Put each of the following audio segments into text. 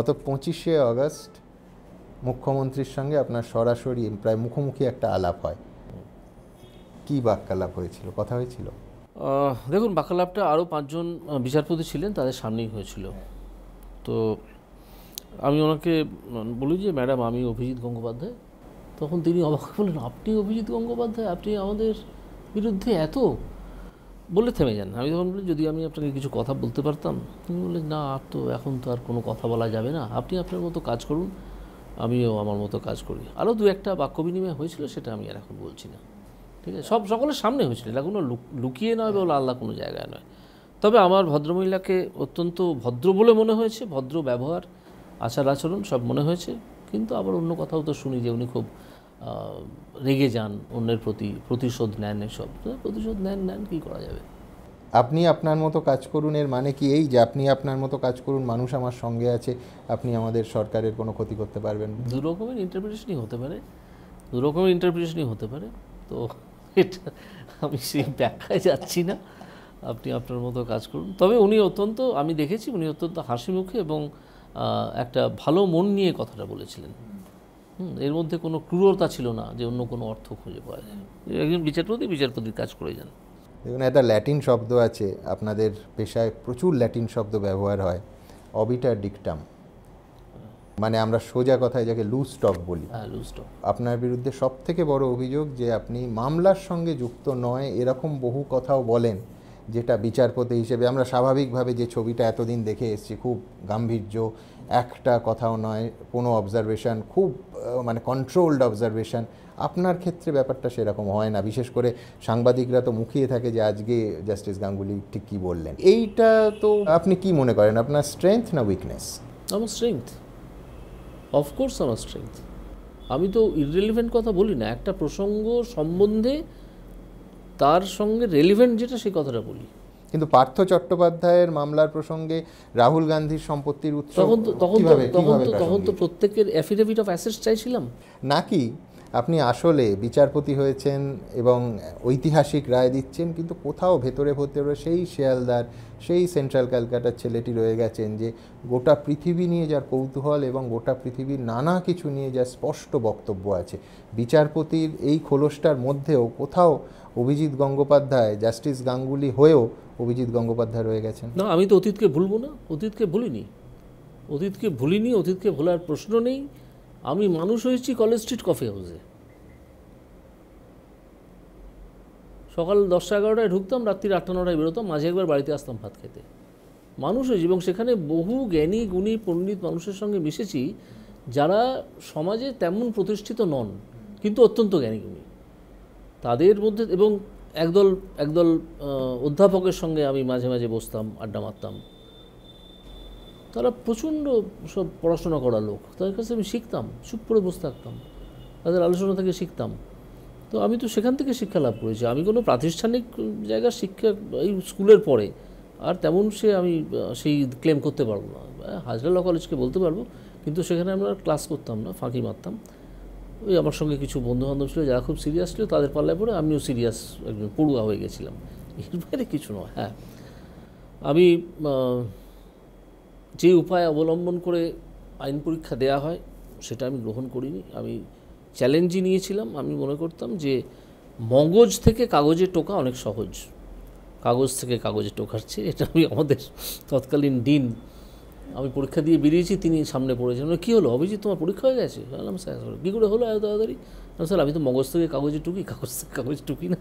গত 25শে আগস্ট মুখ্যমন্ত্রীর সঙ্গে আপনার সরাসরি প্রায় মুখোমুখি একটা আলাপ হয়। কি বাক্যালাপ হয়েছিল, কথা হয়েছিল? দেখুন, বাক্যালাপটা আরও 5 জন বিচারপতি ছিলেন, তাদের সামনেই হয়েছিল। তো আমি ওনাকে বলি যে, ম্যাডাম আমি অভিজিৎ গঙ্গোপাধ্যায়। তখন তিনি অবাক বললেন, আপনি অভিজিৎ গঙ্গোপাধ্যায়, আপনি আমাদের বিরুদ্ধে এত বলে থেমে যান। আমি তখন বলি, যদি আমি আপনাকে কিছু কথা বলতে পারতাম। তিনি বললেন, না তো এখন তো আর কোনো কথা বলা যাবে না, আপনি আপনার মতো কাজ করুন, আমিও আমার মতো কাজ করি। আরও 2-1টা বাক্য বিনিময় হয়েছিল, সেটা আমি আর এখন বলছি না। ঠিক আছে, সকলের সামনে হয়েছিল, এটা কোনো লুকিয়ে নয় বা আলাদা কোনো জায়গায় নয়। তবে আমার ভদ্রমহিলাকে অত্যন্ত ভদ্র বলে মনে হয়েছে, ভদ্র ব্যবহার, আচার আচরণ সব মনে হয়েছে। কিন্তু আবার অন্য কথাও তো শুনি যে উনি খুব রেগে যান, অন্যের প্রতি প্রতিশোধ নেন, এসব প্রতিশোধ নেন কী করা যাবে। আপনি আপনার মতো কাজ করুন এর মানে কি এই যে আপনি আপনার মতো কাজ করুন, মানুষ আমার সঙ্গে আছে, আপনি আমাদের সরকারের কোনো ক্ষতি করতে পারবেন? দু রকমের ইন্টারপ্রিটেশনই হতে পারে, তো এটা আমি সেই ব্যাখ্যায় যাচ্ছি না। আপনি আপনার মতো কাজ করুন। তবে উনি অত্যন্ত, আমি দেখেছি উনি অত্যন্ত হাসি মুখে এবং একটা ভালো মন নিয়ে কথাটা বলেছিলেন। এর মধ্যে কোনো ক্রূরতা ছিল না যে অন্য কোনো অর্থ খুঁজে পাওয়া যায়। একজন বিচারপতির কাজ করে যান। দেখুন, একটা ল্যাটিন শব্দ আছে, আপনাদের পেশায় প্রচুর ল্যাটিন শব্দ ব্যবহার হয়, অবিটার ডিকটাম, মানে আমরা সোজা কথায় যাকে লুজ টক বলি। আপনার বিরুদ্ধে সবথেকে বড় অভিযোগ যে আপনি মামলার সঙ্গে যুক্ত নয় এরকম বহু কথাও বলেন, যেটা বিচারপতি হিসেবে আমরা স্বাভাবিকভাবে যে ছবিটা এতদিন দেখে এসেছি, খুব গাম্ভীর্য, একটা কথাও নয়, কোনো অবজারভেশন, খুব মানে কন্ট্রোলড অবজারভেশন। আপনার ক্ষেত্রে ব্যাপারটা সেরকম হয় না। বিশেষ করে সাংবাদিকরা তো মুখিয়ে থাকে যে আজকে জাস্টিস গাঙ্গুলি ঠিক কী বললেন। এইটা তো আপনি কি মনে করেন, আপনার স্ট্রেংথ না উইকনেস? আমার স্ট্রেংথ, অফকোর্স আমার স্ট্রেংথ। আমি তো ইররেলিভেন্ট কথা বলি না, একটা প্রসঙ্গ সম্বন্ধে তার সঙ্গে রেলিভেন্ট যেটা সেই কথাটা বলি। কিন্তু পার্থ চট্টোপাধ্যায়ের মামলার প্রসঙ্গে রাহুল গান্ধীর সম্পত্তির উৎস, তখন তো প্রত্যেকের অ্যাফিডেভিট অফ অ্যাসেটস চাইছিলাম। নাকি আপনি আসলে বিচারপতি হয়েছেন এবং ঐতিহাসিক রায় দিচ্ছেন, কিন্তু কোথাও ভেতরে সেই শিয়ালদার, সেই সেন্ট্রাল ক্যালকাটার ছেলেটি রয়ে গেছেন যে গোটা পৃথিবী নিয়ে যার কৌতূহল এবং গোটা পৃথিবীর নানা কিছু নিয়ে যার স্পষ্ট বক্তব্য আছে। বিচারপতির এই খোলসটার মধ্যেও কোথাও অভিজিৎ গঙ্গোপাধ্যায়, জাস্টিস গাঙ্গুলি হয়েও অভিজিৎ গঙ্গোপাধ্যায় রয়ে গেছেন। না, আমি তো অতীতকে ভুলবো না, অতীতকে ভুলিনি, অতীতকে ভোলার প্রশ্ন নেই। আমি মানুষ হয়েছি কলেজ স্ট্রিট কফি হাউসে, সকাল 10টা-11টায় ঢুকতাম, রাত্রি 8টা-9টায় বেরোতাম, মাঝে একবার বাড়িতে আসতাম ভাত খেতে। মানুষ হয়েছি এবং সেখানে বহু জ্ঞানী গুণী পণ্ডিত মানুষের সঙ্গে মিশেছি যারা সমাজে তেমন প্রতিষ্ঠিত নন, কিন্তু অত্যন্ত জ্ঞানী গুণী। তাদের মধ্যে এবং একদল অধ্যাপকের সঙ্গে আমি মাঝে মাঝে বসতাম, আড্ডা মারতাম। তারা প্রচণ্ড সব পড়াশোনা করা লোক, তাদের কাছে আমি শিখতাম, চুপ করে বসে থাকতাম, তাদের আলোচনা থেকে শিখতাম। তো আমি তো সেখান থেকে শিক্ষা লাভ করেছি। আমি কোনো প্রাতিষ্ঠানিক জায়গার শিক্ষা এই স্কুলের পরে আর তেমন আমি সেই ক্লেম করতে পারবো না। হাজরা ল কলেজকে বলতে পারবো, কিন্তু সেখানে আমরা ক্লাস করতাম না, ফাঁকি মারতাম। ওই আমার সঙ্গে কিছু বন্ধুবান্ধব ছিল যারা খুব সিরিয়াস ছিল, তাদের পাল্লায় পড়ে আমিও সিরিয়াস একজন পড়ুয়া হয়ে গেছিলাম। এর বাইরে কিছু নয়। হ্যাঁ, আমি যে উপায় অবলম্বন করে আইন পরীক্ষা দেয়া হয় সেটা আমি গ্রহণ করিনি। আমি চ্যালেঞ্জই নিয়েছিলাম। আমি মনে করতাম যে মগজ থেকে কাগজে টোকা অনেক সহজ, কাগজ থেকে কাগজে টোকাচ্ছি। এটা আমি আমাদের তৎকালীন ডিন, আমি পরীক্ষা দিয়ে বেরিয়েছি, তিনি সামনে পড়েছেন, কী হলো অভিজিৎ, তোমার পরীক্ষা হয়ে গেছে? বললাম স্যার। কী করে হলো এত তাড়াতাড়ি? স্যার আমি তো মগজ থেকে কাগজে টুকি, কাগজ থেকে কাগজে টুকি না।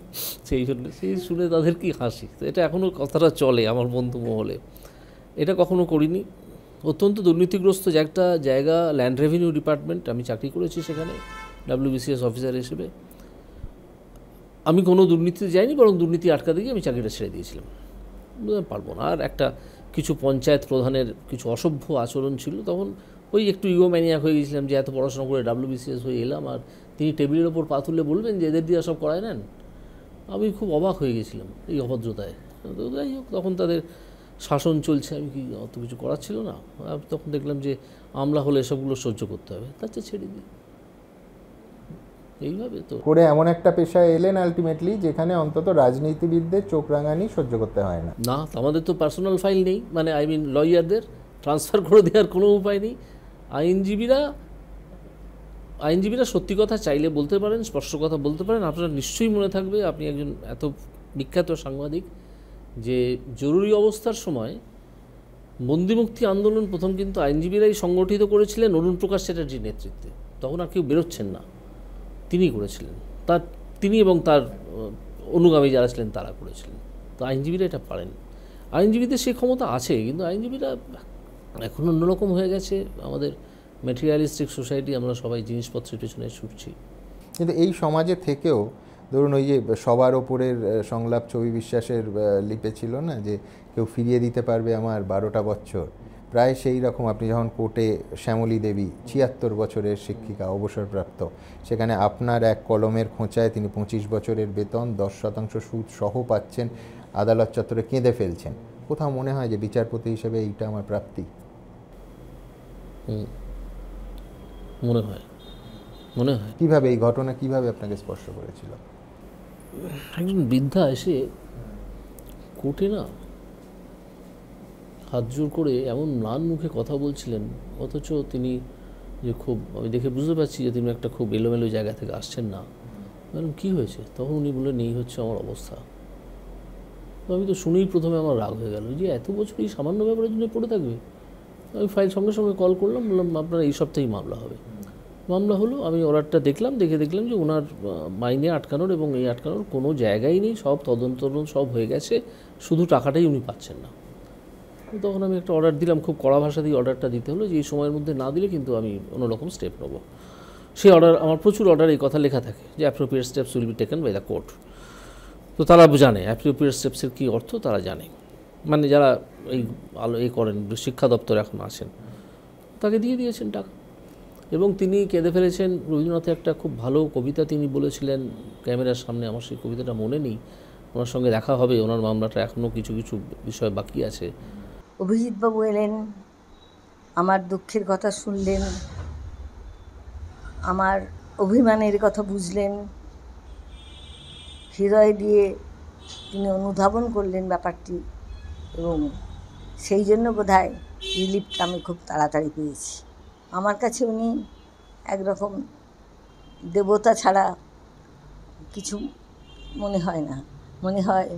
সেই জন্য সেই শুনে তাদের কি হাসি। তো এটা এখনও কথাটা চলে আমার বন্ধু মহলে। এটা কখনো করিনি। অত্যন্ত দুর্নীতিগ্রস্ত একটা জায়গা ল্যান্ড রেভিনিউ ডিপার্টমেন্ট, আমি চাকরি করেছি সেখানে WBCS অফিসার হিসেবে। আমি কোনো দুর্নীতিতে যাইনি, বরং দুর্নীতি আটকাতে গিয়ে আমি চাকরিটা ছেড়ে দিয়েছিলাম। পারবো না। আর কিছু পঞ্চায়েত প্রধানের কিছু অসভ্য আচরণ ছিল, তখন ওই একটু ইগোম্যানিয়াক হয়ে গেছিলাম যে এত পড়াশোনা করে WBCS হয়ে এলাম আর তিনি টেবিলের ওপর পা তুলে বলবেন যে এদের দিয়ে সব করায় নেন। আমি খুব অবাক হয়ে গেছিলাম এই অভদ্রতায়। তো যাই হোক, তখন তাদের শাসন চলছে, আমি কি অত কিছু করার ছিল না। তখন দেখলাম যে আমলা হলে এসবগুলো সহ্য করতে হবে, তার চেয়ে ছেড়ে দিই। এইভাবে তো করে এমন একটা পেশায় এলেন আলটিমেটলি যেখানে অন্তত রাজনীতিবিদদের চোখ রাঙানি সহ্য করতে হয় না। না, আমাদের তো পার্সোনাল ফাইল নেই, মানে লয়ারদের ট্রান্সফার করে দেওয়ার কোনো উপায় নেই। আইনজীবীরা সত্যি কথা চাইলে বলতে পারেন, স্পষ্ট কথা বলতে পারেন। আপনার নিশ্চয়ই মনে থাকবে, আপনি একজন এত বিখ্যাত সাংবাদিক, যে জরুরি অবস্থার সময় বন্দিমুক্তি আন্দোলন প্রথম কিন্তু আইনজীবীরাই সংগঠিত করেছিলেন অরুণ প্রকাশ চ্যাটার্জির নেতৃত্বে। তখন আর কেউ বেরোচ্ছেন না, তিনি করেছিলেন, তিনি এবং তার অনুগামী যারা ছিলেন তারা করেছিলেন। তো আইনজীবীরা এটা পারেন, আইনজীবীদের সেই ক্ষমতা আছে, কিন্তু আইনজীবীরা এখন অন্যরকম হয়ে গেছে। আমাদের ম্যাটেরিয়ালিস্টিক সোসাইটি, আমরা সবাই জিনিসপত্রের পেছনে ছুটছি। কিন্তু এই সমাজে থেকেও ধরুন ওই যে সবার ওপরের সংলাপ ছবি বিশ্বাসের লিপে ছিল না, যে কেউ ফিরিয়ে দিতে পারবে আমার 12টা বছর, প্রায় সেই রকম। আপনি যখন কোর্টে শ্যামলী দেবী 76 বছরের শিক্ষিকা, অবসরপ্রাপ্ত, সেখানে আপনার এক কলমের খোঁচায় তিনি 25 বছরের বেতন 10% সুদ সহ পাচ্ছেন, আদালত চত্বরে কেঁদে ফেলছেন। কোথাও মনে হয় যে বিচারপতি হিসেবে এইটা আমার প্রাপ্তি? মনে হয়। কিভাবে এই ঘটনা কিভাবে আপনাকে স্পর্শ করেছিল? একজন বৃদ্ধা এসে কোর্টে না হাত জোর করে এমন ম্লান মুখে কথা বলছিলেন, অথচ তিনি যে খুব, আমি দেখে বুঝতে পারছি যে তিনি একটা খুব এলোমেলো জায়গা থেকে আসছেন না। বললাম কী হয়েছে? তখন উনি বললেন এই হচ্ছে আমার অবস্থা। তো আমি তো শুনেই প্রথমে আমার রাগ হয়ে গেল, যে এত বছর এই সামান্য ব্যাপারের জন্য পড়ে থাকবে। আমি ফাইল সঙ্গে সঙ্গে কল করলাম, বললাম আপনার এই সপ্তাহেই মামলা হবে। মামলা হলো, আমি অর্ডারটা দেখলাম, দেখলাম যে ওনার মাইনে আটকানোর এবং এই আটকানোর কোনো জায়গাই নেই, সব তদন্ত সব হয়ে গেছে, শুধু টাকাটাই উনি পাচ্ছেন না। তখন আমি একটা অর্ডার দিলাম, খুব কড়া ভাষা দিয়ে অর্ডারটা দিতে হলো, যে এই সময়ের মধ্যে না দিলে কিন্তু আমি অন্যরকম স্টেপ নেব। সেই অর্ডার, আমার প্রচুর অর্ডার এই কথা লেখা থাকে যে appropriate steps will be taken by the court. তো তারা জানে অ্যাপ্রোপ্রিয়েট স্টেপসের কী অর্থ, তারা জানে, মানে যারা এই করেন, শিক্ষা দপ্তরে এখন আছেন, তাকে দিয়ে দিয়েছেন টাকা। এবং তিনি কেঁদে ফেলেছেন। রবীন্দ্রনাথের একটা খুব ভালো কবিতা তিনি বলেছিলেন ক্যামেরার সামনে, আমার সেই কবিতাটা মনে নেই, ওনার সঙ্গে দেখা হবে, ওনার মামলাটা এখনও কিছু কিছু বিষয় বাকি আছে। অভিজিৎবাবু এলেন, আমার দুঃখের কথা শুনলেন, আমার অভিমানের কথা বুঝলেন, হৃদয় দিয়ে তিনি অনুধাবন করলেন ব্যাপারটি, এবং সেই জন্য বোধহয় রিলিফটা আমি খুব তাড়াতাড়ি পেয়েছি। আমার কাছে উনি একরকম দেবতা ছাড়া কিছু মনে হয় না, মনে হয়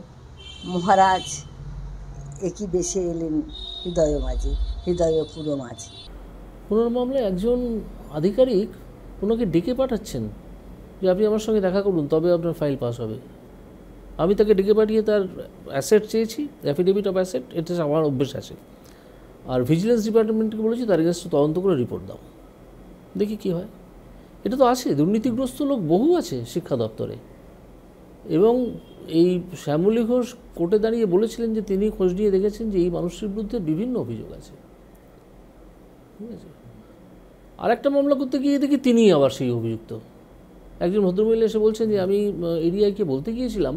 মহারাজ একই বেশে এলেন হৃদয় মাঝে, হৃদয় পুরো মাঝে। ওনার মামলায় একজন আধিকারিক ওনাকে ডেকে পাঠাচ্ছেন যে আপনি আমার সঙ্গে দেখা করুন, তবে আপনার ফাইল পাস হবে। আমি তাকে ডেকে পাঠিয়ে তার অ্যাসেট চেয়েছি, অ্যাফিডেভিট অফ অ্যাসেট, এটা আমার অভ্যেস আছে, আর ভিজিলেন্স ডিপার্টমেন্টকে বলেছি তার কাছে তদন্ত করে রিপোর্ট দাও, দেখি কী হয়। এটা তো আছে, দুর্নীতিগ্রস্ত লোক বহু আছে শিক্ষা দপ্তরে। এবং এই শ্যামলী ঘোষ কোর্টে দাঁড়িয়ে বলেছিলেন যে তিনি খোঁজ নিয়ে দেখেছেন যে এই মানুষটির বিরুদ্ধে বিভিন্ন অভিযোগ আছে, ঠিক আছে। আর একটা মামলা করতে গিয়ে দেখি তিনিই আবার সেই অভিযুক্ত। একজন ভদ্রমহিলা এসে বলছেন যে আমি এডিআইকে বলতে গিয়েছিলাম,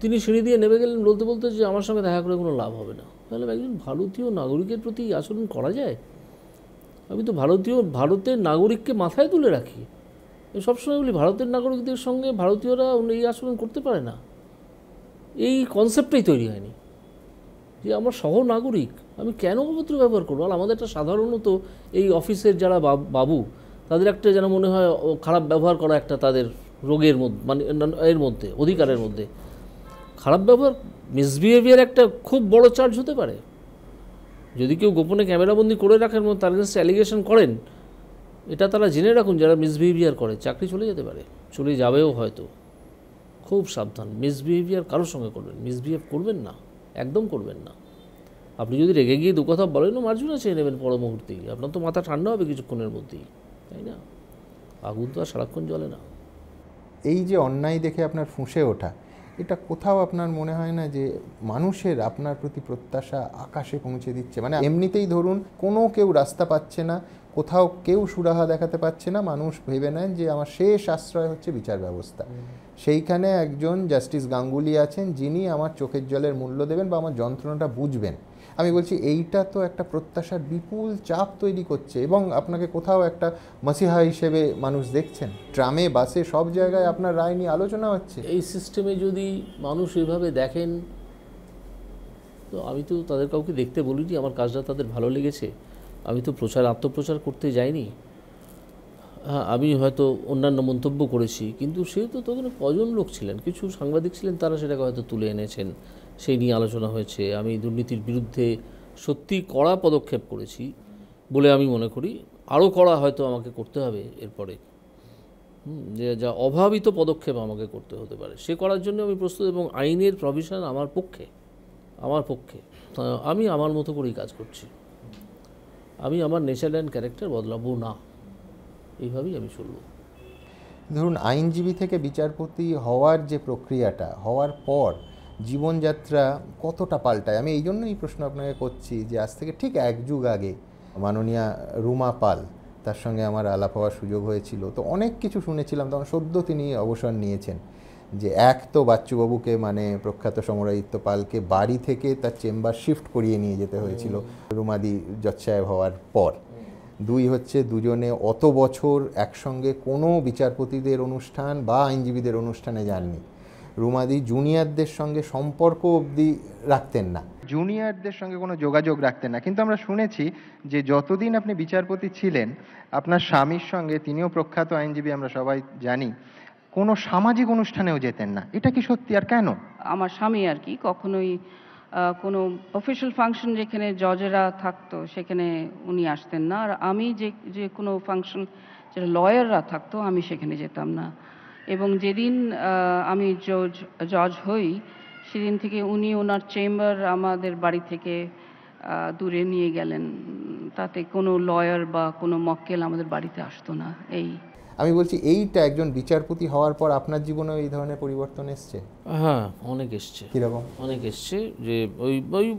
তিনি সিঁড়ি দিয়ে নেমে গেলেন বলতে বলতে যে আমার সঙ্গে দেখা করে কোনো লাভ হবে না। তাহলে একজন ভারতীয় নাগরিকের প্রতি আচরণ করা যায়? আমি তো ভারতের নাগরিককে মাথায় তুলে রাখি, সবসময় বলি ভারতের নাগরিকদের সঙ্গে ভারতীয়রা এই আচরণ করতে পারে না। এই কনসেপ্টটাই তৈরি হয়নি যে আমার সহ নাগরিক, আমি কেন অভদ্র ব্যবহার করবো। আর আমাদের একটা সাধারণত এই অফিসের যারা বাবু, তাদের একটা যেন মনে হয় খারাপ ব্যবহার করা একটা তাদের রোগের মধ্যে, মানে এর মধ্যে, অধিকারের মধ্যে। খারাপ ব্যবহার, মিসবিহেভিয়ার একটা খুব বড় চার্জ হতে পারে। যদি কেউ গোপনে ক্যামেরাবন্দি করে রাখেন এবং তার কাছে অ্যালিগেশন করেন, এটা তারা জেনে রাখুন যারা মিসবিহেভিয়ার করে, চাকরি চলে যেতে পারে, চলে যাবেও হয়তো। খুব সাবধান, মিসবিহেভিয়ার কারোর সঙ্গে করবেন, মিসবিহেভ করবেন না, একদম করবেন না। আপনি যদি রেগে গিয়ে দু কথা বলেনও মার্জনা চেয়ে নেবেন পর মুহূর্তেই, আপনার তো মাথা ঠান্ডা হবে কিছুক্ষণের মধ্যেই, তাই না? আগুন তো আর সারাক্ষণ জ্বলে না। এই যে অন্যায় দেখে আপনার ফুঁসে ওঠা, এটা কোথাও আপনার মনে হয় না যে মানুষের আপনার প্রতি প্রত্যাশা আকাশে পৌঁছে দিচ্ছে? মানে এমনিতেই ধরুন কোনো কেউ রাস্তা পাচ্ছে না, কোথাও কেউ সুরাহা দেখাতে পারছে না, মানুষ ভেবে নেন যে আমার শেষ আশ্রয় হচ্ছে বিচার ব্যবস্থা। সেইখানে একজন জাস্টিস গাঙ্গুলি আছেন যিনি আমার চোখের জলের মূল্য দেবেন বা আমার যন্ত্রণাটা বুঝবেন। আমি বলছি এইটা তো একটা প্রত্যাশার বিপুল চাপ তৈরি করছে, এবং আপনাকে কোথাও একটা মসিহা হিসেবে মানুষ দেখছেন। ট্রামে, বাসে, সব জায়গায় আপনার রায় নিয়ে আলোচনা হচ্ছে। এই সিস্টেমে যদি মানুষ এইভাবে দেখেন, তো আমি তো তাদের কাউকে দেখতে বলিনি, আমার কাজটা তাদের ভালো লেগেছে, আমি তো আত্মপ্রচার করতে যাইনি। হ্যাঁ, আমি হয়তো অন্যান্য মন্তব্য করেছি, কিন্তু সে তো তখন কজন লোক ছিলেন, কিছু সাংবাদিক ছিলেন, তারা সেটাকে হয়তো তুলে এনেছেন, সেই নিয়ে আলোচনা হয়েছে। আমি দুর্নীতির বিরুদ্ধে সত্যি কড়া পদক্ষেপ করেছি বলে আমি মনে করি, আরও কড়া হয়তো আমাকে করতে হবে এরপরে, যে যা অভাবিত পদক্ষেপ আমাকে করতে হতে পারে সে করার জন্য আমি প্রস্তুত, এবং আইনের প্রভিশন আমার পক্ষে। আমি আমার মতো করেই কাজ করছি, আমি আমার নেচার অ্যান্ড ক্যারেক্টার বদলাবো না, এইভাবেই আমি চলব। ধরুন আইনজীবী থেকে বিচারপতি হওয়ার যে প্রক্রিয়াটা, হওয়ার পর জীবনযাত্রা কতটা পাল্টায়? আমি এই জন্যই প্রশ্ন আপনাকে করছি যে আজ থেকে ঠিক এক যুগ আগে মাননীয়া রুমা পাল, তার সঙ্গে আমার আলাপ হওয়ার সুযোগ হয়েছিল, তো অনেক কিছু শুনেছিলাম। তখন সদ্য তিনি অবসর নিয়েছেন, যে এক তো বাচ্চুবাবুকে মানে প্রখ্যাত সমরাদিত্য পালকে বাড়ি থেকে তার চেম্বার শিফট করিয়ে নিয়ে যেতে হয়েছিল রুমাদি জজ সাহেব হওয়ার পর। দুই হচ্ছে দুজনে অত বছর একসঙ্গে কোনো বিচারপতিদের অনুষ্ঠান বা আইনজীবীদের অনুষ্ঠানে যাননি। রুমাদি জুনিয়রদের সঙ্গে সম্পর্ক অবধি রাখতেন না, জুনিয়রদের সঙ্গে কোনো যোগাযোগ রাখতেন না। কিন্তু আমরা শুনেছি যে যতদিন আপনি বিচারপতি ছিলেন, আপনার স্বামীর সঙ্গে, তিনিও প্রখ্যাত আইনজীবী আমরা সবাই জানি, কোনো সামাজিক অনুষ্ঠানেও যেতেন না। এটা কি সত্যি, আর কেন? আমার স্বামী আর কি কখনোই কোনো অফিসিয়াল ফাংশন যেখানে জজেরা থাকতো সেখানে উনি আসতেন না, আর আমি যে কোনো ফাংশন যেটা লয়াররা থাকতো আমি সেখানে যেতাম না। এবং যেদিন আমি জজ হই সেদিন থেকে উনি ওনার চেম্বার আমাদের বাড়ি থেকে দূরে নিয়ে গেলেন, তাতে কোনো লয়ার বা কোনো মক্কেল আমাদের বাড়িতে আসতো না। আমি বলছি এইটা একজন বিচারপতি হওয়ার পর আপনার জীবনেও এই ধরনের পরিবর্তন এসছে? হ্যাঁ, অনেক এসছে। কীরকম? অনেক এসছে, যে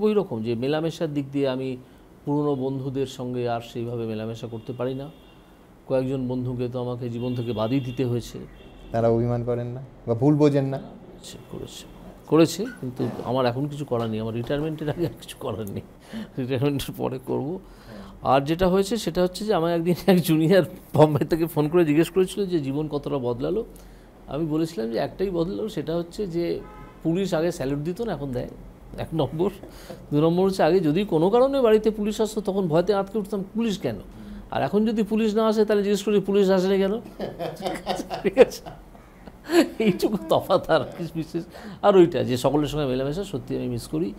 ওই রকম যে মেলামেশার দিক দিয়ে আমি পুরনো বন্ধুদের সঙ্গে আর সেইভাবে মেলামেশা করতে পারি না। কয়েকজন বন্ধুকে তো আমাকে জীবন থেকে বাদই দিতে হয়েছে। তারা অভিমান করেন না বা ভুল বোঝেন না? করেছে, কিন্তু আমার এখন কিছু করার নেই, আমার রিটায়ারমেন্টের আগে আর কিছু করার নেই, রিটায়ারমেন্টের পরে করব। আর যেটা হয়েছে সেটা হচ্ছে যে আমার একদিন এক জুনিয়র বম্বে থেকে ফোন করে জিজ্ঞেস করেছিল যে জীবন কতটা বদলালো। আমি বলেছিলাম যে একটাই বদলালো, সেটা হচ্ছে যে পুলিশ আগে স্যালুট দিত না, এখন দেয়। 1 নম্বর। 2 নম্বর হচ্ছে আগে যদি কোনো কারণে বাড়িতে পুলিশ আসতো তখন ভয়তে আটকে উঠতাম, পুলিশ কেন? আর এখন যদি পুলিশ না আসে তাহলে জিজ্ঞেস করি পুলিশ আসলে কেন? ঠিক আছে, এইটুকু তফাৎ, আর কিছু বিশেষ। আর ওইটা যে সকলের সঙ্গে মেলামেশা সত্যি আমি মিস করি,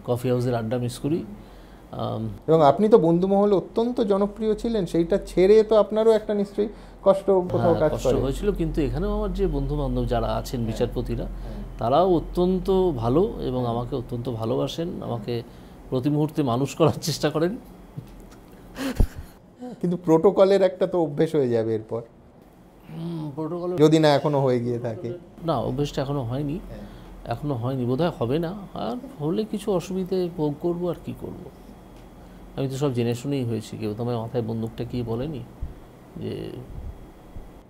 কফি হাউসের আড্ডা মিস করি। এবং আপনি তো বন্ধুমহলে অত্যন্ত জনপ্রিয় ছিলেন, সেইটা ছেড়ে তো আপনারও একটা নিশ্চয়ই কষ্ট হয়েছিল। কিন্তু এখানেও আমার যে বন্ধু বান্ধব যারা আছেন বিচারপতিরা, তারাও অত্যন্ত ভালো এবং আমাকে অত্যন্ত ভালোবাসেন, আমাকে প্রতি মুহূর্তে মানুষ করার চেষ্টা করেন। কিন্তু প্রোটোকলের একটা তো অভ্যেস হয়ে যাবে এরপর, প্রোটোকল যদি না এখনো হয়ে গিয়ে থাকে। না, অভ্যেসটা এখনো হয়নি, বোধহয় হবে না। আর হলে কিছু অসুবিধে ভোগ করবো, আর কি করব। আমি তো সব জেনে শুনেই হয়েছি, কেউ তো আমার মাথায় বন্দুকটা কি বলেনি যে।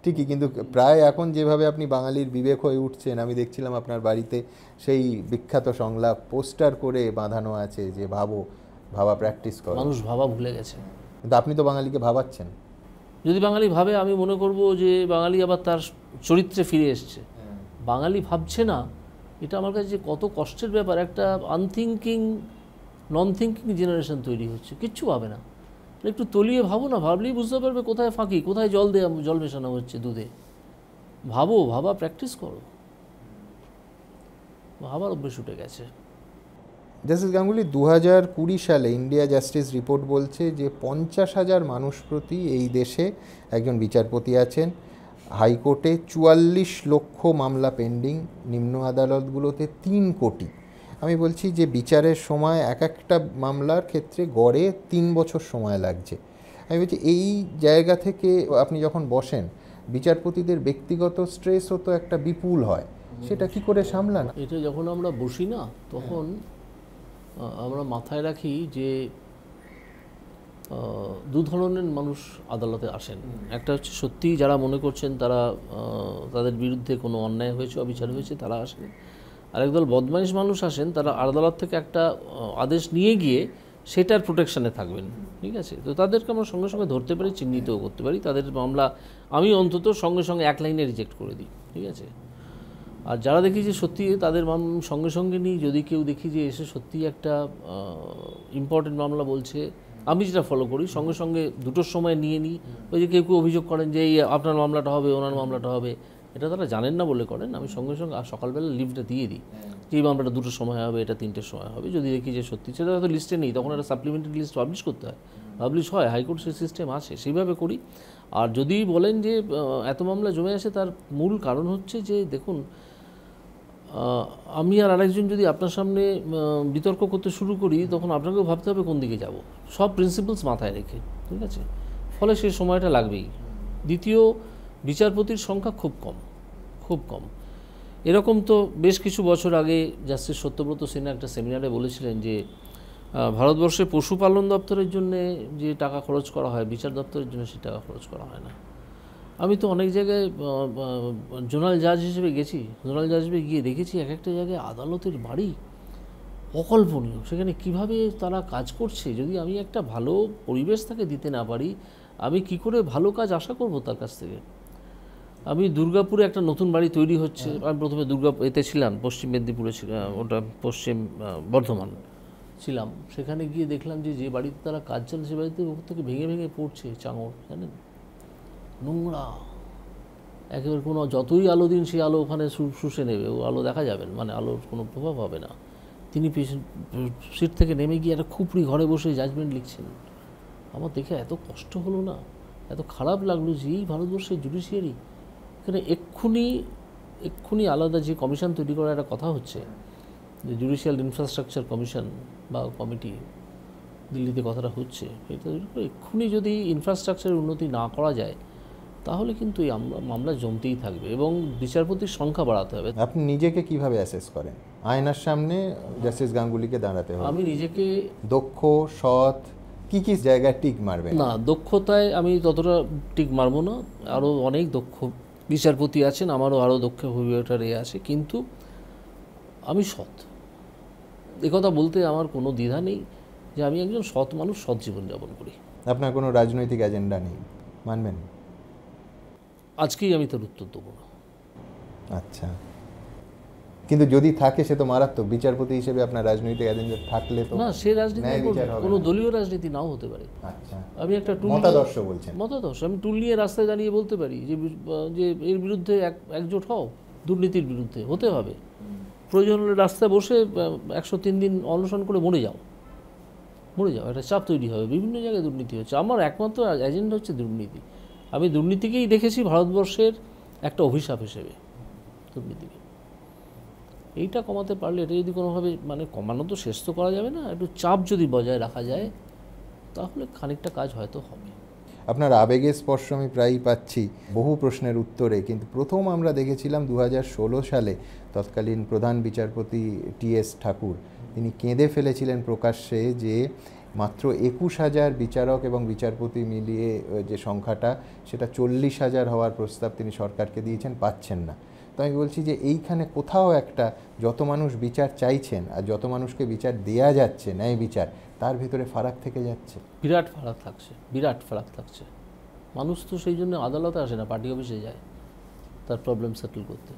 ঠিকই, কিন্তু প্রায় এখন যেভাবে আপনি বাঙালির বিবেক হয়ে উঠছেন, আমি দেখছিলাম আপনার বাড়িতে সেই বিখ্যাত সংলাপ পোস্টার করে বাঁধানো আছে যে ভাবা প্র্যাকটিস করো। মানুষ ভাবা ভুলে গেছে, কিন্তু আপনি তো বাঙালিকে ভাবাচ্ছেন। যদি বাঙালি ভাবে, আমি মনে করব যে বাঙালি আবার তার চরিত্রে ফিরে এসছে। বাঙালি ভাবছে না, এটা আমার কাছে যে কত কষ্টের ব্যাপার। একটা আনথিঙ্কিং, নন থিঙ্কিং জেনারেশন তৈরি হচ্ছে, কিচ্ছু ভাবে না। একটু তলিয়ে ভাবো না, ভাবলেই বুঝতে পারবে কোথায় ফাঁকি, কোথায় জল মেশানো হচ্ছে দুধে। ভাবা প্র্যাকটিস করো, ভাবার অভ্যেস উঠে গেছে। জাস্টিস গাঙ্গুলি, 2020 সালে ইন্ডিয়া জাস্টিস রিপোর্ট বলছে যে 50,000 মানুষ প্রতি এই দেশে একজন বিচারপতি আছেন। হাইকোর্টে 44 লক্ষ মামলা পেন্ডিং, নিম্ন আদালতগুলোতে 3 কোটি। আমি বলছি যে বিচারের সময় একটা মামলার ক্ষেত্রে গড়ে 3 বছর সময় লাগছে। আমি বলছি এই জায়গা থেকে আপনি যখন বসেন, বিচারপতিদের ব্যক্তিগত স্ট্রেসও তো একটা বিপুল হয়, সেটা কি করে সামলান? এটা যখন আমরা বসি না, তখন আমরা মাথায় রাখি যে 2 ধরনের মানুষ আদালতে আসেন। একটা হচ্ছে সত্যিই যারা মনে করছেন তাদের বিরুদ্ধে কোনো অন্যায় হয়েছে, অবিচার হয়েছে, তারা আসেন। আরেকদল বদমাইশ মানুষ আসেন, তারা আদালত থেকে একটা আদেশ নিয়ে গিয়ে সেটার প্রোটেকশানে থাকবেন। ঠিক আছে, তো তাদেরকে আমরা সঙ্গে সঙ্গে ধরতে পারি, চিহ্নিতও করতে পারি। তাদের মামলা আমি অন্তত সঙ্গে সঙ্গে 1 লাইনে রিজেক্ট করে দিই। ঠিক আছে, আর যারা দেখি যে সত্যি তাদের সঙ্গে সঙ্গে নিই, যদি কেউ দেখি যে এসে সত্যি একটা ইম্পর্টেন্ট মামলা বলছে, আমি যেটা ফলো করি সঙ্গে সঙ্গে দুটোর সময় নিয়ে নিই। ওই যে কেউ কেউ অভিযোগ করেন যে এই আপনার মামলাটা হবে, ওনার মামলাটা হবে, এটা তারা জানেন না বলে করেন। আমি সঙ্গে সঙ্গে সকালবেলা লিভটা দিয়ে দিই যে এই মামলাটা 2টোর সময় হবে, এটা 3টের সময় হবে। যদি দেখি যে সত্যি, সেটা হয়তো লিস্টে নেই, তখন একটা সাপ্লিমেন্টারি লিস্ট পাবলিশ করতে হয়, পাবলিশ হয়, হাইকোর্ট সেই সিস্টেম আছে, সেইভাবে করি। আর যদি বলেন যে এত মামলা জমে আসে, তার মূল কারণ হচ্ছে যে দেখুন, আমি আর আরেকজন যদি আপনার সামনে বিতর্ক করতে শুরু করি, তখন আপনাকেও ভাবতে হবে কোন দিকে যাব, সব প্রিন্সিপালস মাথায় রেখে, ঠিক আছে? ফলে সেই সময়টা লাগবেই। দ্বিতীয়, বিচারপতির সংখ্যা খুব কম, খুব কম। এরকম তো বেশ কিছু বছর আগে জাস্টিস সত্যব্রত সিনহা একটা সেমিনারে বলেছিলেন যে ভারতবর্ষে পশুপালন দপ্তরের জন্য যে টাকা খরচ করা হয়, বিচার দপ্তরের জন্য সে টাকা খরচ করা হয় না। আমি তো অনেক জায়গায় জোনাল জাজ হিসেবে গেছি, জোনাল জাজ হিসেবে গিয়ে দেখেছি এক একটা জায়গায় আদালতের বাড়ি অকল্পনীয়, সেখানে কিভাবে তারা কাজ করছে। যদি আমি একটা ভালো পরিবেশ তাকে দিতে না পারি, আমি কি করে ভালো কাজ আশা করব তার কাছ থেকে? আমি দুর্গাপুরে একটা নতুন বাড়ি তৈরি হচ্ছে, আমি প্রথমে এতে ছিলাম, পশ্চিম মেদিনীপুরে ছিলাম, ওটা পশ্চিম বর্ধমান ছিলাম। সেখানে গিয়ে দেখলাম যে যে বাড়িতে তারা কাজ চলে, সে বাড়িতে উপর থেকে ভেঙে ভেঙে পড়ছে চাঙড়, জানেন, নোংরা একেবারে। কোনো যতই আলো দিন, সেই আলো ওখানে শুষে নেবে, ও আলো দেখা যাবে, মানে আলোর কোনো প্রভাব হবে না। তিনি সিট থেকে নেমে গিয়ে একটা খুপড়ি ঘরে বসে জাজমেন্ট লিখছেন। আমার দেখে এত কষ্ট হলো না, এত খারাপ লাগলো যে এই ভারতবর্ষের জুডিশিয়ারি, এখানে এক্ষুনি আলাদা যে কমিশন তৈরি করার একটা কথা হচ্ছে, যে জুডিশিয়াল ইনফ্রাস্ট্রাকচার কমিশন বা কমিটি, দিল্লিতে কথাটা হচ্ছে, এটা এক্ষুনি যদি ইনফ্রাস্ট্রাকচারের উন্নতি না করা যায়, তাহলে কিন্তু এই মামলা জমতেই থাকবে এবং বিচারপতির সংখ্যা বাড়াতে হবে। আপনি নিজেকে কিভাবে অ্যাসেস করেন? আয়নার সামনে জাস্টিস গাঙ্গুলিকে দাঁড়াতে হবে, আমি নিজেকে দক্ষ, সৎ, কি কি জায়গায় টিক মারবেন? না, দক্ষতায় আমি ততটা টিক মারবো না, আরও অনেক দক্ষ বিচারপতি আছেন, আমারও আরও দক্ষ অভিভাবকরা আছে, কিন্তু আমি সৎ। একথা বলতে আমার কোনো দ্বিধা নেই যে আমি একজন সৎ মানুষ, সৎ জীবনযাপন করি। আপনার কোনো রাজনৈতিক এজেন্ডা নেই, মানবেন? আজকেই আমি তার উত্তর দেবো না। আচ্ছা, কিন্তু যদি থাকে সে তো মারাত্মক। বিচারপতি হিসেবে আপনার রাজনৈতিক এজেন্ডা থাকলে তো না, সে রাজনীতি কোনো দলীয় রাজনীতি নাও হতে পারে। আচ্ছা, আমি একটা মতাদর্শ বলছেন? মতাদর্শ আমি টুল নিয়ে রাস্তায় দাঁড়িয়ে বলতে পারি যে এর বিরুদ্ধে একজোট হও, দুর্নীতির বিরুদ্ধে হতে হবে। প্রয়োজন হলে রাস্তায় বসে 103 দিন অনশন করে মরে যাও, একটা চাপ তৈরি হবে। বিভিন্ন জায়গায় দুর্নীতি হচ্ছে, আমার একমাত্র এজেন্ডা হচ্ছে দুর্নীতি। আমি দুর্নীতিকেই দেখেছি ভারতবর্ষের একটা অভিশাপ হিসেবে, দুর্নীতিকে। এইটা কমাতে পারলে, এটা যদি কোনোভাবে, মানে কমানো তো শেষ তো করা যাবে না, একটু চাপ যদি বজায় রাখা যায়, তাহলে খানিকটা কাজ হয়তো হবে। আপনার আবেগের স্পর্শ আমি প্রায়ই পাচ্ছি বহু প্রশ্নের উত্তরে, কিন্তু প্রথম আমরা দেখেছিলাম 2016 সালে তৎকালীন প্রধান বিচারপতি টি.এস. ঠাকুর, তিনি কেঁদে ফেলেছিলেন প্রকাশ্যে যে মাত্র 21,000 বিচারক এবং বিচারপতি মিলিয়ে যে সংখ্যাটা, সেটা 40,000 হওয়ার প্রস্তাব তিনি সরকারকে দিয়েছেন, পাচ্ছেন না। তো আমি বলছি যে এইখানে কোথাও একটা, যত মানুষ বিচার চাইছেন আর যত মানুষকে বিচার দেয়া যাচ্ছে, ন্যায় বিচার, তার ভিতরে ফারাক থেকে যাচ্ছে, বিরাট ফারাক থাকছে। মানুষ তো সেই জন্য আদালতে আসে না, পার্টি অফিসে যায় তার প্রবলেম সেটেল করতে।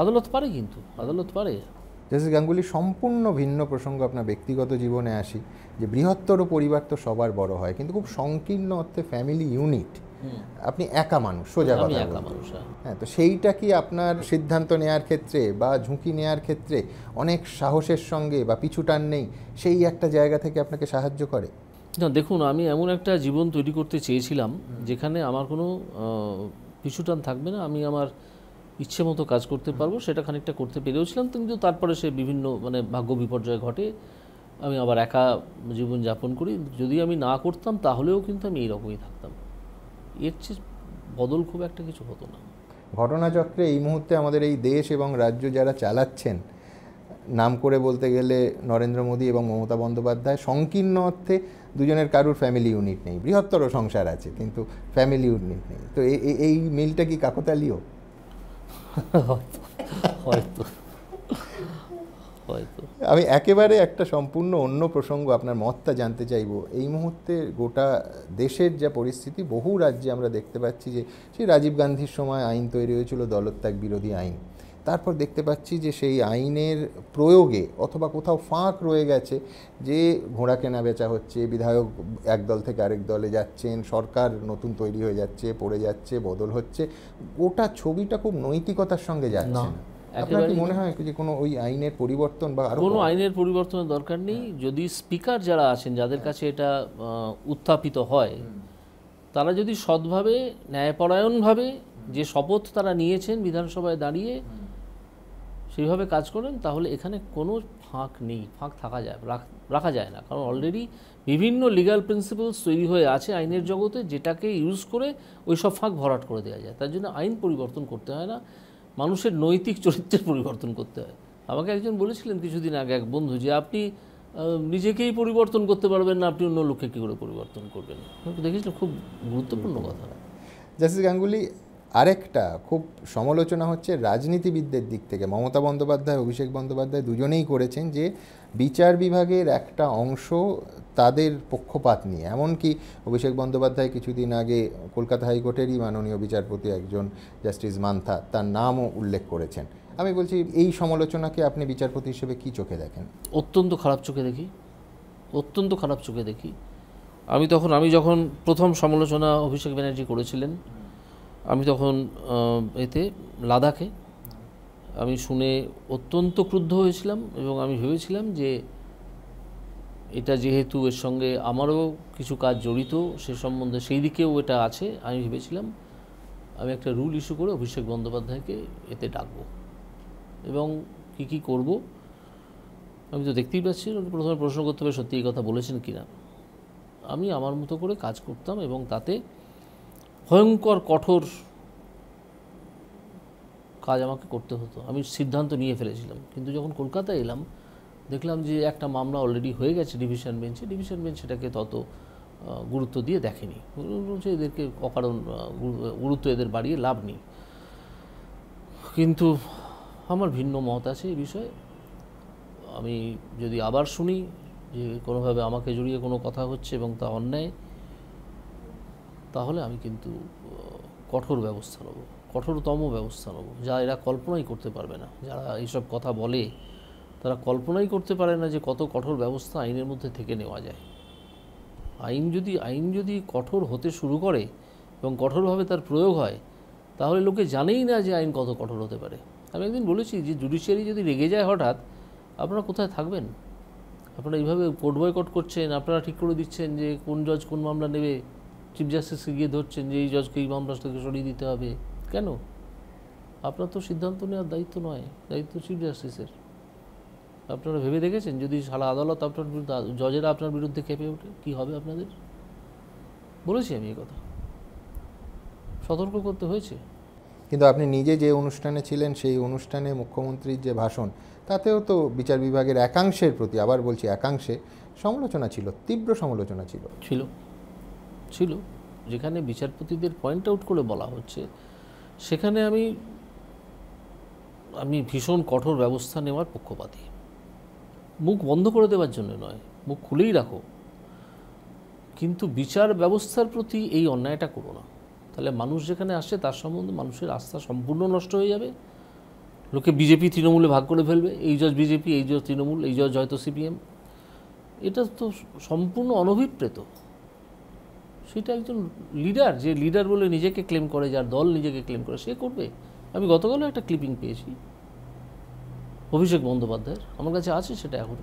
আদালত পারে, কিন্তু আদালত পারে। জাস্টিস গাঙ্গুলি, সম্পূর্ণ ভিন্ন প্রসঙ্গ, আপনার ব্যক্তিগত জীবনে আসি, যে বৃহত্তর পরিবার তো সবার বড় হয়, কিন্তু খুব সংকীর্ণ অর্থে ফ্যামিলি ইউনিট, আপনি একা মানুষ, সোজা কথা বলতে। হ্যাঁ, তো সেইটা কি আপনার সিদ্ধান্ত নেওয়ার ক্ষেত্রে বা ঝুঁকি নেওয়ার ক্ষেত্রে অনেক সাহসের সঙ্গে বা পিছুটান নেই, সেই একটা জায়গা থেকে আপনাকে সাহায্য করে? না, দেখুন, আমি এমন একটা জীবন তৈরি করতে চেয়েছিলাম যেখানে আমার কোনো পিছুটান থাকবে না, আমি আমার ইচ্ছে মতো কাজ করতে পারবো, সেটা খানিকটা করতে পেরেওছিলাম। কিন্তু তারপরে সে বিভিন্ন, মানে ভাগ্য বিপর্যয় ঘটে, আমি আবার একা জীবন যাপন করি। যদি আমি না করতাম তাহলেও কিন্তু আমি এইরকমই থাকতাম, এর চেয়ে বদল খুব একটা কিছু হতো না। ঘটনাচক্রে এই মুহূর্তে আমাদের এই দেশ এবং রাজ্য যারা চালাচ্ছেন, নাম করে বলতে গেলে নরেন্দ্র মোদী এবং মমতা বন্দ্যোপাধ্যায়, সংকীর্ণ অর্থে দুজনের কারুর ফ্যামিলি ইউনিট নেই, বৃহত্তর সংসার আছে কিন্তু ফ্যামিলি ইউনিট নেই। তো এই মিলটা কি কাকতালীয়? হয়তো। আমি একেবারে একটা সম্পূর্ণ অন্য প্রসঙ্গ, আপনার মতটা জানতে চাইব। এই মুহূর্তে গোটা দেশের যা পরিস্থিতি, বহু রাজ্যে আমরা দেখতে পাচ্ছি যে সেই রাজীব গান্ধীর সময় আইন তৈরি হয়েছিল, দলত্যাগ বিরোধী আইন, তারপর দেখতে পাচ্ছি যে সেই আইনের প্রয়োগে অথবা কোথাও ফাঁক রয়ে গেছে, যে ঘোড়া কেনা বেচা হচ্ছে, বিধায়ক এক দল থেকে আরেক দলে যাচ্ছেন, সরকার নতুন তৈরি হয়ে যাচ্ছে, পড়ে যাচ্ছে, বদল হচ্ছে, গোটা ছবিটা খুব নৈতিকতার সঙ্গে যাচ্ছে না। আপনার কি মনে হয় যে কোনো ওই আইনের পরিবর্তন বা আরো কোনো আইনের পরিবর্তনের দরকার নেই? যদি স্পিকার যারা আছেন, যাদের কাছে এটা উত্থাপিত হয়, তারা যদি সৎভাবে, ন্যায়পরায়ণভাবে যে শপথ তারা নিয়েছেন বিধানসভায় দাঁড়িয়ে সেইভাবে কাজ করেন, তাহলে এখানে কোনো ফাঁক নেই, ফাঁক রাখা যায় না। কারণ অলরেডি বিভিন্ন লিগ্যাল প্রিন্সিপালস তৈরি হয়ে আছে আইনের জগতে, যেটাকে ইউজ করে ওই সব ফাঁক ভরাট করে দেওয়া যায়। তার জন্য আইন পরিবর্তন করতে হয় না, মানুষের নৈতিক চরিত্রের পরিবর্তন করতে হয়। আমাকে একজন বলেছিলেন কিছুদিন আগে, এক বন্ধু, যে আপনি নিজেকেই পরিবর্তন করতে পারবেন না, আপনি অন্য লোককে কী করে পরিবর্তন করবেন? দেখেছিলাম, খুব গুরুত্বপূর্ণ কথা। জাস্টিস গাঙ্গুলি, আরেকটা খুব সমালোচনা হচ্ছে রাজনীতিবিদদের দিক থেকে, মমতা বন্দ্যোপাধ্যায়, অভিষেক বন্দ্যোপাধ্যায় দুজনেই করেছেন, যে বিচার বিভাগের একটা অংশ তাদের পক্ষপাত নিয়ে। এমনকি অভিষেক বন্দ্যোপাধ্যায় কিছুদিন আগে কলকাতা হাইকোর্টেরই মাননীয় বিচারপতি একজন জাস্টিস মান্থা, তার নামও উল্লেখ করেছেন। আমি বলছি, এই সমালোচনাকে আপনি বিচারপতি হিসেবে কি চোখে দেখেন? অত্যন্ত খারাপ চোখে দেখি, অত্যন্ত খারাপ চোখে দেখি। আমি যখন প্রথম সমালোচনা অভিষেক ব্যানার্জি করেছিলেন, আমি তখন লাদাখে আমি শুনে অত্যন্ত ক্রুদ্ধ হয়েছিলাম, এবং আমি ভেবেছিলাম যে এটা যেহেতু এর সঙ্গে আমারও কিছু কাজ জড়িত, সে সম্বন্ধে সেই দিকেও এটা আছে, আমি ভেবেছিলাম আমি একটা রুল ইস্যু করে অভিষেক বন্দ্যোপাধ্যায়কে এতে ডাকবো এবং কি করব। আমি তো দেখতেই পাচ্ছি, প্রথমে প্রশ্ন করতে হবে সত্যি এই কথা বলেছেন কিনা। আমি আমার মতো করে কাজ করতাম এবং তাতে ভয়ঙ্কর কঠোর কাজ আমাকে করতে হতো। আমি সিদ্ধান্ত নিয়ে ফেলেছিলাম, কিন্তু যখন কলকাতায় এলাম দেখলাম যে একটা মামলা অলরেডি হয়ে গেছে ডিভিশন বেঞ্চে। ডিভিশন বেঞ্চ সেটাকে তত গুরুত্ব দিয়ে দেখেনি, বলছে এদেরকে অকারণ গুরুত্ব এদের বাড়িয়ে লাভ নেই। কিন্তু আমার ভিন্ন মত আছে এই বিষয়ে। আমি যদি আবার শুনি যে কোনোভাবে আমাকে জড়িয়ে কোনো কথা হচ্ছে এবং তা অন্যায়, তাহলে আমি কিন্তু কঠোর ব্যবস্থা নেব, কঠোরতম ব্যবস্থা নেব, যা এরা কল্পনাই করতে পারবে না। যারা এইসব কথা বলে তারা কল্পনাই করতে পারে না যে কত কঠোর ব্যবস্থা আইনের মধ্যে থেকে নেওয়া যায়। আইন যদি কঠোর হতে শুরু করে এবং কঠোরভাবে তার প্রয়োগ হয়, তাহলে লোকে জানেই না যে আইন কত কঠোর হতে পারে। আমি একদিন বলেছি যে জুডিশিয়ারি যদি রেগে যায় হঠাৎ, আপনারা কোথায় থাকবেন? আপনারা এইভাবে কোর্ট বয়কট করছেন, আপনারা ঠিক করে দিচ্ছেন যে কোন জজ কোন মামলা নেবে, চিফ জাস্টিসকে গিয়ে ধরছেন যে এই জজকে এই মামলা থেকে সরিয়ে দিতে হবে। কেন? আপনার তো সিদ্ধান্ত নেওয়ার দায়িত্ব নয়, দায়িত্ব চিফ জাস্টিসের। আপনারা ভেবে দেখেছেন যদি সারা আদালত আপনার বিরুদ্ধে, জজেরা আপনার বিরুদ্ধে খেপে ওঠে, কী হবে আপনাদের? বলেছি আমি এই কথা, সতর্ক করতে হয়েছে। কিন্তু আপনি নিজে যে অনুষ্ঠানে ছিলেন, সেই অনুষ্ঠানে মুখ্যমন্ত্রীর যে ভাষণ, তাতেও তো বিচার বিভাগের একাংশের প্রতি, আবার বলছি একাংশে, সমালোচনা ছিল, তীব্র সমালোচনা ছিল। যেখানে বিচারপতিদের পয়েন্ট আউট করে বলা হচ্ছে, সেখানে আমি ভীষণ কঠোর ব্যবস্থা নেওয়ার পক্ষপাতী। মুখ বন্ধ করে দেওয়ার জন্য নয়, মুখ খুলেই রাখো, কিন্তু বিচার ব্যবস্থার প্রতি এই অন্যায়টা করো না। তাহলে মানুষ যেখানে আসছে তার সম্বন্ধে মানুষের আস্থা সম্পূর্ণ নষ্ট হয়ে যাবে। লোকে বিজেপি তৃণমূলে ভাগ করে ফেলবে, এই জজ বিজেপি, এই জজ তৃণমূল, এই জজ হয়তো সিপিএম। এটা তো সম্পূর্ণ অনভিপ্রেত। সেটা একজন লিডার, যে লিডার বলে নিজেকে ক্লেম করে, যার দল নিজেকে ক্লেম করে, সে করবে। আমি গতকালও একটা ক্লিপিং পেয়েছি অভিষেক বন্দ্যোপাধ্যায়ের, আমার কাছে আছে সেটা। এখন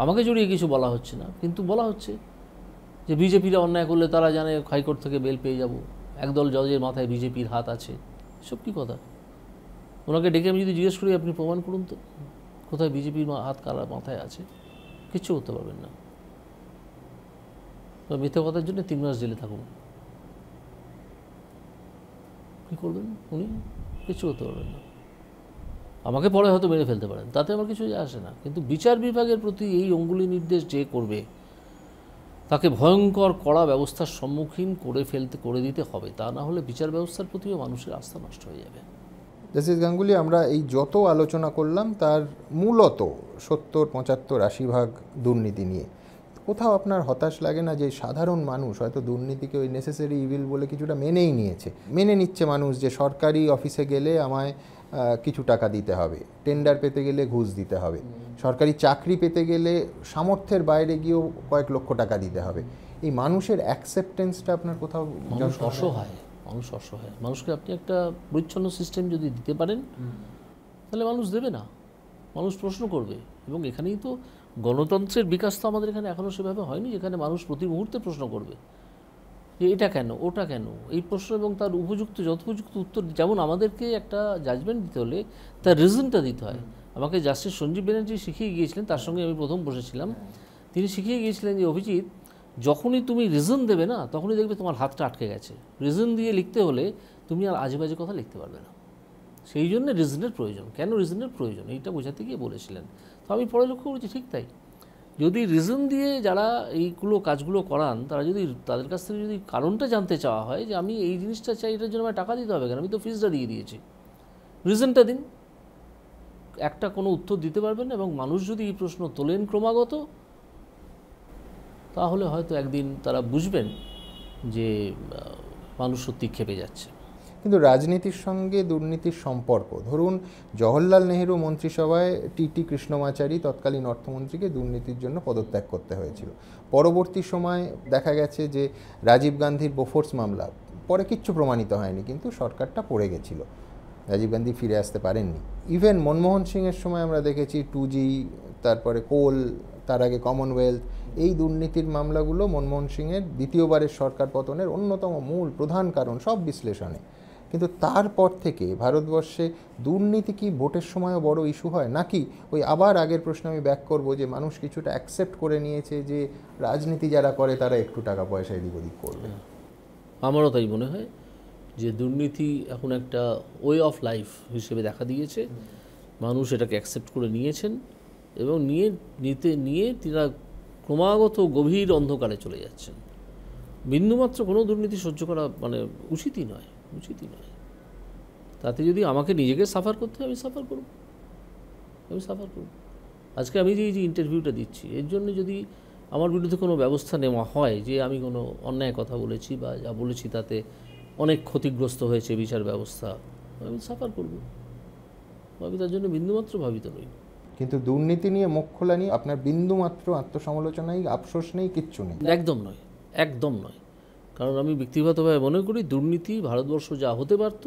আমাকে জড়িয়ে কিছু বলা হচ্ছে না, কিন্তু বলা হচ্ছে যে বিজেপিরা অন্যায় করলে তারা জানে হাইকোর্ট থেকে বেল পেয়ে যাব, একদল জজের মাথায় বিজেপির হাত আছে। সব কী কথা? ওনাকে ডেকে আমি যদি জিজ্ঞেস করি আপনি প্রমাণ করুন তো কোথায় বিজেপির হাত কারা মাথায় আছে, কিচ্ছু করতে পারবেন না। মিথ্যে কথার জন্য 3 মাস জেলে থাকুন, কী করবেন উনি? কিচ্ছু করতে পারবেন না। আমাকে পরে হয়তো মেরে ফেলতে পারেন, তাতে আমার কিছু আসে না। কিন্তু বিচার বিভাগের প্রতি এই অঙ্গুলি নির্দেশ যে করবে, তাকে ভয়ঙ্কর কড়া ব্যবস্থার সম্মুখীন করে দিতে হবে। তা না হলে বিচার ব্যবস্থার প্রতিও মানুষের আস্থা নষ্ট হয়ে যাবে। জাস্টিস গাঙ্গুলি, আমরা এই যত আলোচনা করলাম তার মূলত 70, 75, 80 ভাগ দুর্নীতি নিয়ে। কোথাও আপনার হতাশ লাগে না যে সাধারণ মানুষ হয়তো দুর্নীতিকে ওই নেসেসারি ইভিল বলে কিছুটা মেনেই নিয়েছে, মেনে নিচ্ছে মানুষ যে সরকারি অফিসে গেলে আমায় কিছু টাকা দিতে হবে, টেন্ডার পেতে গেলে ঘুষ দিতে হবে, সরকারি চাকরি পেতে গেলে সামর্থ্যের বাইরে গিয়েও কয়েক লক্ষ টাকা দিতে হবে। এই মানুষের অ্যাকসেপ্টেন্সটা আপনার কোথাও মানুষ অসহায়, মানুষ অসহায়। মানুষকে আপনি একটা পরিচ্ছন্ন সিস্টেম যদি দিতে পারেন তাহলে মানুষ দেবে না, মানুষ প্রশ্ন করবে। এবং এখানেই তো গণতন্ত্রের বিকাশ তো আমাদের এখানে এখনও সেভাবে হয়নি, যেখানে মানুষ প্রতি মুহূর্তে প্রশ্ন করবে যে এটা কেন, ওটা কেন, এই প্রশ্ন এবং তার উপযুক্ত যথোপযুক্ত উত্তর। যেমন আমাদেরকে একটা জাজমেন্ট দিতে হলে তার রিজনটা দিতে হয়। আমাকে জাস্টিস সঞ্জীব ব্যানার্জি শিখিয়ে গিয়েছিলেন, তার সঙ্গে আমি প্রথম বসেছিলাম। তিনি শিখিয়ে গিয়েছিলেন যে অভিজিৎ, যখনই তুমি রিজন দেবে না তখনই দেখবে তোমার হাতটা আটকে গেছে। রিজন দিয়ে লিখতে হলে তুমি আর আজে বাজে কথা লিখতে পারবে না, সেই জন্য রিজনের প্রয়োজন। কেন রিজনের প্রয়োজন এইটা বোঝাতে গিয়ে বলেছিলেন। তো আমি পরে লক্ষ্য করেছি ঠিক তাই, যদি রিজন দিয়ে যারা এইগুলো কাজগুলো করান, তারা যদি তাদের কাছ থেকে যদি কারণটা জানতে চাওয়া হয় যে আমি এই জিনিসটা চাই, এটার জন্য আমার টাকা দিতে হবে কেন, আমি তো ফিজটা দিয়ে দিয়েছি, রিজনটা দিন। একটা কোনো উত্তর দিতে পারবেন। এবং মানুষ যদি এই প্রশ্ন তোলেন ক্রমাগত, তাহলে হয়তো একদিন তারা বুঝবেন যে মানুষ সত্যি খেপে যাচ্ছে। কিন্তু রাজনীতির সঙ্গে দুর্নীতির সম্পর্ক, ধরুন জওহরলাল নেহেরু মন্ত্রিসভায় টিটি কৃষ্ণমাচারী তৎকালীন অর্থমন্ত্রীকে দুর্নীতির জন্য পদত্যাগ করতে হয়েছিল। পরবর্তী সময় দেখা গেছে যে রাজীব গান্ধীর বোফোর্স মামলা, পরে কিচ্ছু প্রমাণিত হয়নি, কিন্তু সরকারটা পড়ে গেছিল, রাজীব গান্ধী ফিরে আসতে পারেননি। ইভেন মনমোহন সিংয়ের সময় আমরা দেখেছি 2G, তারপরে কোল, তার আগে কমনওয়েলথ, এই দুর্নীতির মামলাগুলো মনমোহন সিংয়ের দ্বিতীয়বারের সরকার পতনের অন্যতম মূল প্রধান কারণ সব বিশ্লেষণে। কিন্তু তারপর থেকে ভারতবর্ষে দুর্নীতি কি ভোটের সময়ও বড় ইস্যু হয়, নাকি ওই আবার আগের প্রশ্ন আমি ব্যাক করব যে মানুষ কিছুটা অ্যাকসেপ্ট করে নিয়েছে যে রাজনীতি যারা করে তারা একটু টাকা পয়সা এদিক ওদিক করবে? আমারও তাই মনে হয় যে দুর্নীতি এখন একটা ওয়ে অফ লাইফ হিসেবে দেখা দিয়েছে, মানুষ এটাকে অ্যাকসেপ্ট করে নিয়েছেন এবং নিয়ে তারা ক্রমাগত গভীর অন্ধকারে চলে যাচ্ছেন। বিন্দুমাত্র কোনো দুর্নীতি সহ্য করা মানে উচিতই নয়। তাতে যদি আমাকে নিজেকে সাফার করতে হয়, আমি সাফার করব। আজকে আমি যে ইন্টারভিউটা দিচ্ছি, এর জন্য যদি আমার বিরুদ্ধে কোনো ব্যবস্থা নেওয়া হয় যে আমি কোনো অন্যায় কথা বলেছি বা যা বলেছি তাতে অনেক ক্ষতিগ্রস্ত হয়েছে বিচার ব্যবস্থা, আমি সাফার করব। আমি তার জন্য বিন্দুমাত্র ভাবিত নই। কিন্তু দুর্নীতি নিয়ে মুখ খোলা নিয়ে আপনার বিন্দুমাত্র আত্মসমালোচনায় আফসোস নেই, কিচ্ছু নেই? একদম নয়। কারণ আমি ব্যক্তিগতভাবে মনে করি দুর্নীতি ভারতবর্ষ যা হতে পারত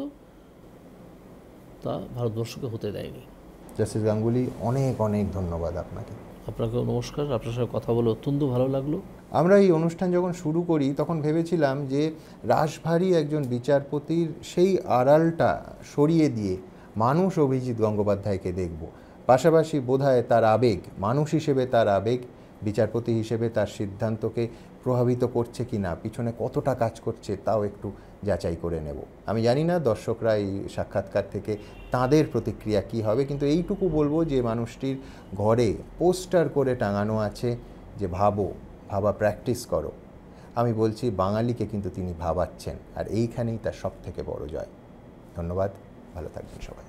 তা ভারতবর্ষকে হতে দেয়নি। জাস্টিস গাঙ্গুলি, অনেক অনেক ধন্যবাদ আপনাকে। আপনাকেও নমস্কার। আপনার সাথে কথা বলে অত্যন্ত ভালো লাগলো। আমরা এই অনুষ্ঠান যখন শুরু করি তখন ভেবেছিলাম যে রাশভারী একজন বিচারপতির সেই আড়ালটা সরিয়ে দিয়ে মানুষ অভিজিৎ গঙ্গোপাধ্যায়কে দেখব, পাশাপাশি বোধহয় তার আবেগ, মানুষ হিসেবে তার আবেগ বিচারপতি হিসেবে তার সিদ্ধান্তকে প্রভাবিত করছে কি না, পিছনে কতটা কাজ করছে তাও একটু যাচাই করে নেব। আমি জানি না দর্শকরা এই সাক্ষাৎকার থেকে তাদের প্রতিক্রিয়া কি হবে, কিন্তু এইটুকু বলবো যে মানুষটির ঘরে পোস্টার করে টাঙানো আছে যে ভাবা প্র্যাকটিস করো। আমি বলছি বাঙালিকে কিন্তু তিনি ভাবাচ্ছেন, আর এইখানেই তার সবথেকে বড় জয়। ধন্যবাদ, ভালো থাকবেন সবাই।